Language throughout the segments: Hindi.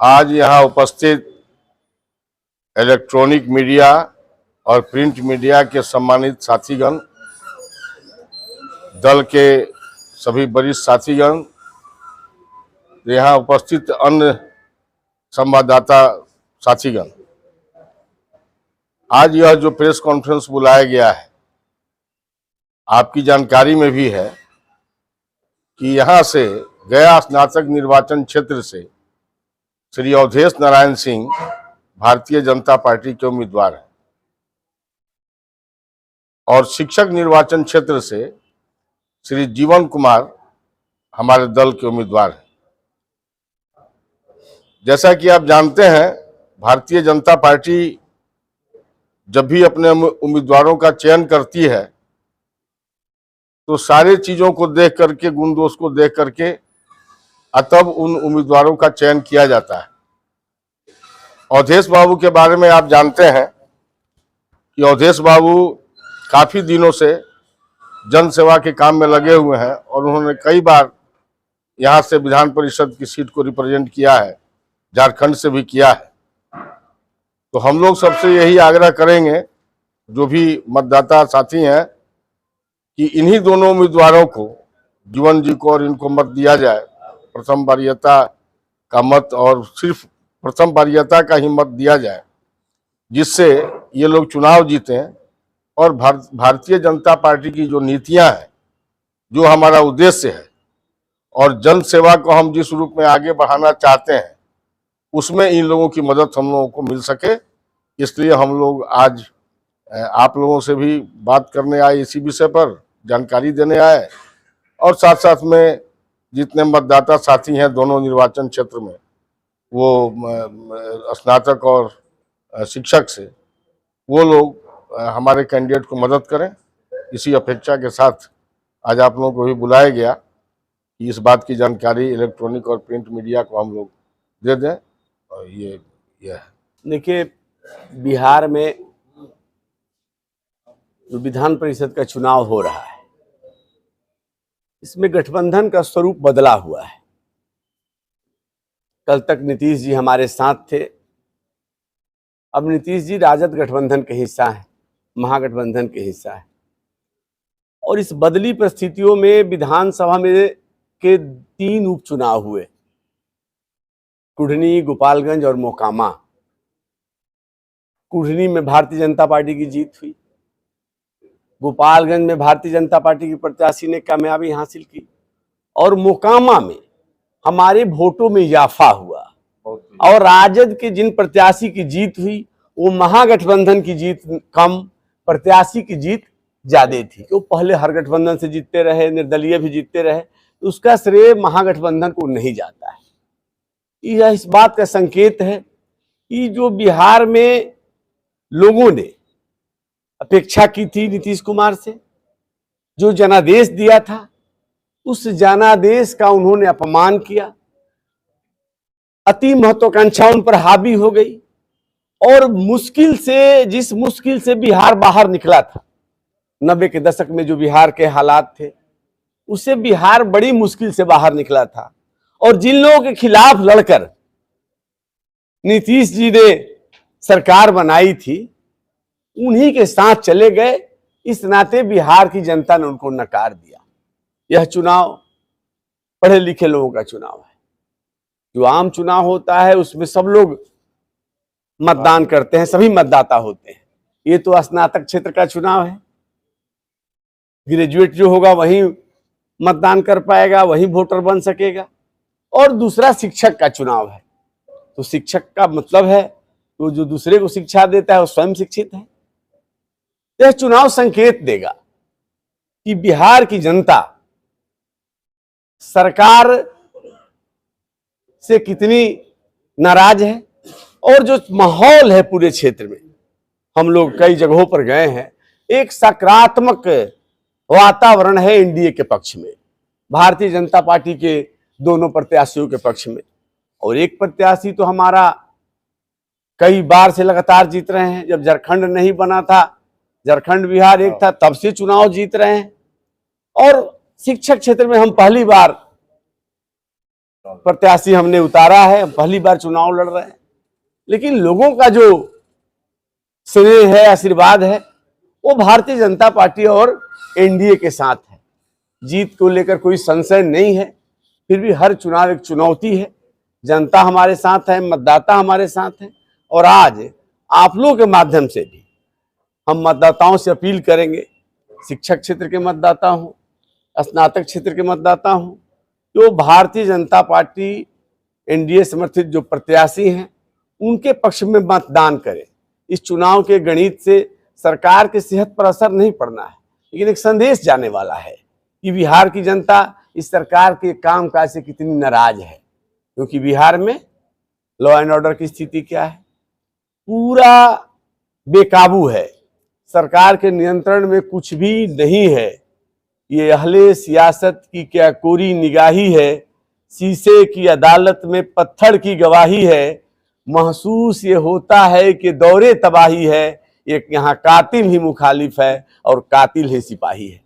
आज यहाँ उपस्थित इलेक्ट्रॉनिक मीडिया और प्रिंट मीडिया के सम्मानित साथीगण, दल के सभी वरिष्ठ साथीगण, यहाँ उपस्थित अन्य संवाददाता साथीगण, आज यह जो प्रेस कॉन्फ्रेंस बुलाया गया है, आपकी जानकारी में भी है कि यहाँ से गया स्नातक निर्वाचन क्षेत्र से श्री अवधेश नारायण सिंह भारतीय जनता पार्टी के उम्मीदवार हैं और शिक्षक निर्वाचन क्षेत्र से श्री जीवन कुमार हमारे दल के उम्मीदवार हैं। जैसा कि आप जानते हैं, भारतीय जनता पार्टी जब भी अपने उम्मीदवारों का चयन करती है तो सारे चीजों को देख करके, गुण दोष को देख करके तब उन उम्मीदवारों का चयन किया जाता है। अवधेश बाबू के बारे में आप जानते हैं कि अवधेश बाबू काफी दिनों से जन सेवा के काम में लगे हुए हैं और उन्होंने कई बार यहाँ से विधान परिषद की सीट को रिप्रेजेंट किया है, झारखंड से भी किया है। तो हम लोग सबसे यही आग्रह करेंगे, जो भी मतदाता साथी हैं, कि इन्हीं दोनों उम्मीदवारों को, जीवन जी को और इनको मत दिया जाए। प्रथम वरीयता का मत, और सिर्फ प्रथम वरीयता का ही मत दिया जाए, जिससे ये लोग चुनाव जीतें और भारतीय जनता पार्टी की जो नीतियां हैं, जो हमारा उद्देश्य है और जन सेवा को हम जिस रूप में आगे बढ़ाना चाहते हैं, उसमें इन लोगों की मदद हम लोगों को मिल सके। इसलिए हम लोग आज आप लोगों से भी बात करने आए, इसी विषय पर जानकारी देने आए, और साथ साथ में जितने मतदाता साथी हैं दोनों निर्वाचन क्षेत्र में, वो स्नातक और शिक्षक से, वो लोग हमारे कैंडिडेट को मदद करें। इसी अपेक्षा के साथ आज आप लोगों को भी बुलाया गया कि इस बात की जानकारी इलेक्ट्रॉनिक और प्रिंट मीडिया को हम लोग दे दें। और ये है, देखिए, बिहार में जो विधान परिषद का चुनाव हो रहा है, इसमें गठबंधन का स्वरूप बदला हुआ है। कल तक नीतीश जी हमारे साथ थे, अब नीतीश जी राजद गठबंधन के हिस्सा है, महागठबंधन के हिस्सा है। और इस बदली परिस्थितियों में विधानसभा में के 3 उपचुनाव हुए, कुढ़नी, गोपालगंज और मोकामा। कुढ़नी में भारतीय जनता पार्टी की जीत हुई, गोपालगंज में भारतीय जनता पार्टी की प्रत्याशी ने कामयाबी हासिल की, और मोकामा में हमारे वोटों में इजाफा हुआ। और राजद के जिन प्रत्याशी की जीत हुई, वो महागठबंधन की जीत कम, प्रत्याशी की जीत ज्यादा थी। वो पहले हर गठबंधन से जीतते रहे, निर्दलीय भी जीतते रहे, तो उसका श्रेय महागठबंधन को नहीं जाता है। यह इस बात का संकेत है कि जो बिहार में लोगों ने अपेक्षा की थी नीतीश कुमार से, जो जनादेश दिया था, उस जनादेश का उन्होंने अपमान किया। अति महत्वाकांक्षा उन पर हावी हो गई और जिस मुश्किल से बिहार बाहर निकला था, 90 के दशक में जो बिहार के हालात थे, उससे बिहार बड़ी मुश्किल से बाहर निकला था। और जिन लोगों के खिलाफ लड़कर नीतीश जी ने सरकार बनाई थी, उन्हीं के साथ चले गए। इस नाते बिहार की जनता ने उनको नकार दिया। यह चुनाव पढ़े लिखे लोगों का चुनाव है। जो आम चुनाव होता है उसमें सब लोग मतदान करते हैं, सभी मतदाता होते हैं। ये तो स्नातक क्षेत्र का चुनाव है, ग्रेजुएट जो होगा वही मतदान कर पाएगा, वही वोटर बन सकेगा। और दूसरा शिक्षक का चुनाव है, तो शिक्षक का मतलब है तो जो दूसरे को शिक्षा देता है वो स्वयं शिक्षित है। यह चुनाव संकेत देगा कि बिहार की जनता सरकार से कितनी नाराज है। और जो माहौल है पूरे क्षेत्र में, हम लोग कई जगहों पर गए हैं, एक सकारात्मक वातावरण है एनडीए के पक्ष में, भारतीय जनता पार्टी के दोनों प्रत्याशियों के पक्ष में। और एक प्रत्याशी तो हमारा कई बार से लगातार जीत रहे हैं। जब झारखंड नहीं बना था, झारखंड बिहार एक था, तब से चुनाव जीत रहे हैं। और शिक्षक क्षेत्र में हम पहली बार प्रत्याशी हमने उतारा है, पहली बार चुनाव लड़ रहे हैं, लेकिन लोगों का जो स्नेह है, आशीर्वाद है, वो भारतीय जनता पार्टी और एनडीए के साथ है। जीत को लेकर कोई संशय नहीं है, फिर भी हर चुनाव एक चुनौती है। जनता हमारे साथ है, मतदाता हमारे साथ है, और आज आप लोगों के माध्यम से भी हम मतदाताओं से अपील करेंगे, शिक्षक क्षेत्र के मतदाता हों, स्नातक क्षेत्र के मतदाता हों, जो भारतीय जनता पार्टी एनडीए समर्थित जो प्रत्याशी हैं उनके पक्ष में मतदान करें। इस चुनाव के गणित से सरकार की सेहत पर असर नहीं पड़ना है, लेकिन एक संदेश जाने वाला है कि बिहार की जनता इस सरकार के कामकाज से कितनी नाराज है, क्योंकि बिहार में लॉ एंड ऑर्डर की स्थिति क्या है, पूरा बेकाबू है, सरकार के नियंत्रण में कुछ भी नहीं है। ये अहले सियासत की क्या कोरी निगाही है, शीशे की अदालत में पत्थर की गवाही है, महसूस ये होता है कि दौरे तबाही है, एक यहाँ कातिल ही मुखालिफ है और कातिल ही सिपाही है।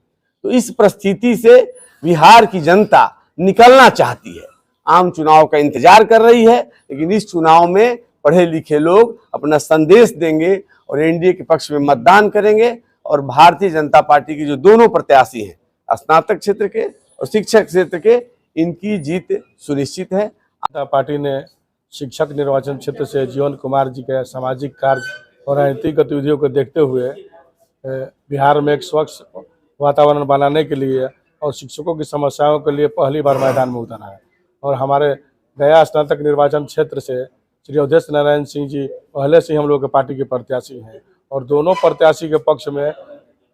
तो इस परिस्थिति से बिहार की जनता निकलना चाहती है, आम चुनाव का इंतजार कर रही है, लेकिन इस चुनाव में पढ़े लिखे लोग अपना संदेश देंगे और एनडीए के पक्ष में मतदान करेंगे, और भारतीय जनता पार्टी की जो दोनों प्रत्याशी हैं, स्नातक क्षेत्र के और शिक्षक क्षेत्र के, इनकी जीत सुनिश्चित है। जनता पार्टी ने शिक्षक निर्वाचन क्षेत्र से जीवन कुमार जी के सामाजिक कार्य और राजनीतिक गतिविधियों को देखते हुए बिहार में एक स्वच्छ वातावरण बनाने के लिए और शिक्षकों की समस्याओं के लिए पहली बार मैदान में उतरा है। और हमारे गया स्नातक निर्वाचन क्षेत्र से श्री अवधेश नारायण सिंह जी पहले से ही हम लोग के पार्टी के प्रत्याशी हैं, और दोनों प्रत्याशी के पक्ष में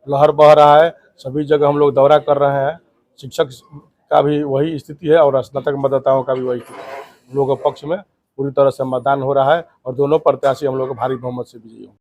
लहर बह रहा है। सभी जगह हम लोग दौरा कर रहे हैं। शिक्षक का भी वही स्थिति है और स्नातक मतदाताओं का भी वही स्थिति है। हम लोगों के पक्ष में पूरी तरह से मतदान हो रहा है और दोनों प्रत्याशी हम लोग भारी बहुमत से विजयी होंगे।